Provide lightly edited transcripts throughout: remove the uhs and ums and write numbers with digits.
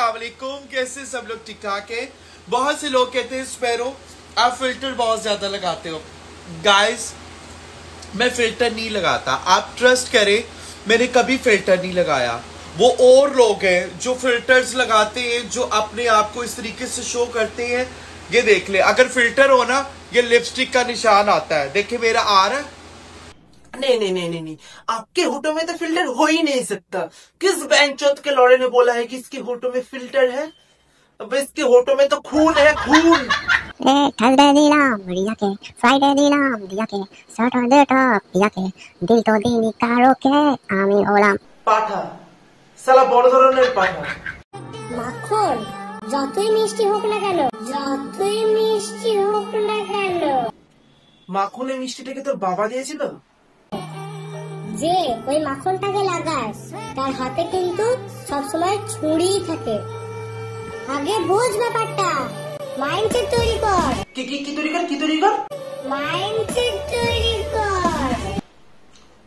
अस्सलाम वालेकुम। कैसे सब लोग ठीक ठाक है। बहुत से लोग कहते हैं स्पैरो आप फिल्टर बहुत ज्यादा लगाते हो। गाइस मैं फिल्टर नहीं लगाता, आप ट्रस्ट करें, मैंने कभी फिल्टर नहीं लगाया। वो और लोग हैं जो फिल्टर्स लगाते हैं, जो अपने आप को इस तरीके से शो करते हैं। ये देख ले, अगर फिल्टर हो ना, ये लिपस्टिक का निशान आता है, देखिए मेरा आ रहा है। नहीं, आपके होठों में तो फिल्टर हो ही नहीं सकता। किस बैंचोद के लौड़े ने बोला है कि इसके होठों में फिल्टर है? अब इसके होठों में तो खून है, खून। थर्सडे दिलाम रिया के, फ्राइडे दिलाम रिया के, सैटरडे टॉप रिया के, दिल तो दिनी कारो के, आमीन ओलाम। পাঠা, সালা বড় ধরনের পাঠা। মাখন যতই মিষ্টি হোক না কেন, যতই মিষ্টি হোক না কেন, মাখনের মিষ্টিটাকে তোর বাবা দিয়েছিল? যে ওই মাখনটাকে লাগায় তার হাতে কিন্তু সবসময় ছুরি থাকে। আগে বোঝ ব্যাপারটা, মাইন্ডসেট তৈরি কর। কি তৈরি কর? মাইন্ডসেট তৈরি কর।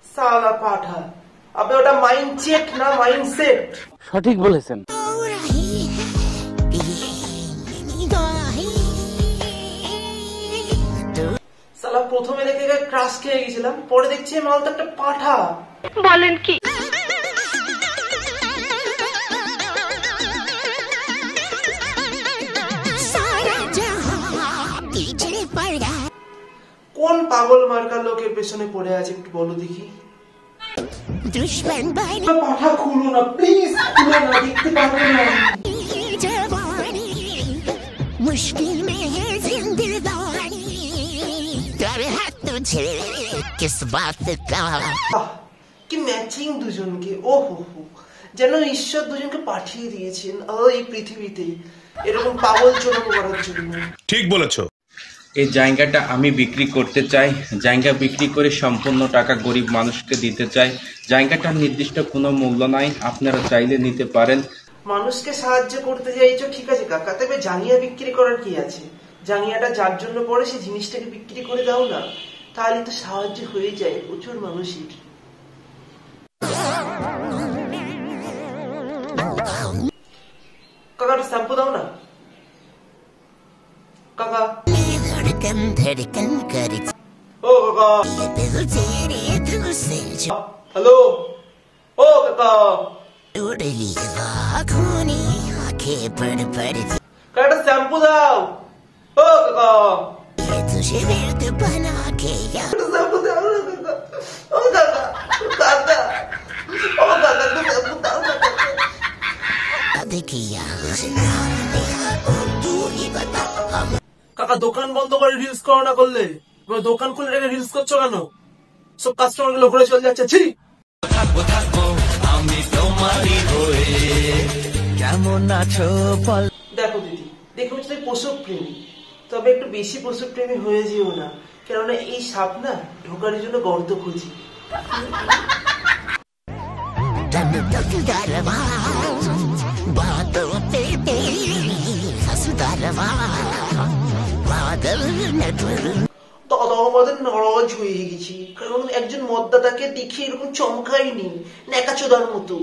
সালা পাঠা, আবে ওটা মাইন্ডসেট না মাইন্ডসেট। সঠিক বলেছেন। সালা প্রথমে দেখে ক্রাশ খেয়ে গেছিলাম, পরে দেখছি মাল তো একটা পাঠা। বলেন কি? কোন পাগল মার্কা লোকের পেছনে পড়ে আছে একটু বলো দেখি। পাঠা খুলো না প্লিজ, খুলো না, দেখতে পারবো না। मुश्किल में है जिंदगानी, तेरे हाथ तुझे किस बात का। কি ম্যাচিং দুজনকে, ও হো, যেন ঈশ্বর দুজনকে পাঠিয়ে দিয়েছেন এই পৃথিবীতে এরকম পাগল চোদন করার জন্য। ঠিক বলেছো। এই জায়গাটা আমি বিক্রি করতে চাই। জায়গা বিক্রি করে সম্পূর্ণ টাকা গরিব মানুষকে দিতে চাই। জায়গাটার নির্দিষ্ট কোনো মূল্য নাই, আপনারা চাইলে নিতে পারেন। মানুষকে সাহায্য করতে চাইছো, ঠিক আছে কাকা, তবে জাঙ্গিয়া বিক্রি করার কি আছে? জাঙ্গিয়াটা যার জন্য পড়ে সেই জিনিসটাকে বিক্রি করে দাও না, তাহলে তো সাহায্য হয়ে যায় প্রচুর মানুষের। কাকা একটা শ্যাম্পু দাও না কাকা। ও কাকা, হ্যালো, ও কাকা, কাকা শ্যাম্পু দাও। ও কাকা, শ্যাম্পু দাও না কাকা। ও কাকা, কাকা, ও কাকা, শ্যাম্পু দাও না কাকা। কাকা দোকান বন্ধ করে রিলস করো না করলে, দোকান খুলে রেখে রিলস করছো কেন? সব কাস্টমার গুলো ঘুরে চলে যাচ্ছে। ছি, আমি তোমারই হয়ে কেমন আছো বল। দেখো দিদি, দেখো তুমি পশু প্রেমী, তবে একটু বেশি পশু প্রেমী হয়ে যেও না, কেননা এই সাপ না ঢোকার জন্য গর্ত খুঁজি। দাদা আমাদের নারাজ হয়ে গেছি, কারণ একজন মদ্দাতাকে দেখে এরকম চমকায়নি, নেকাচোদার মতো।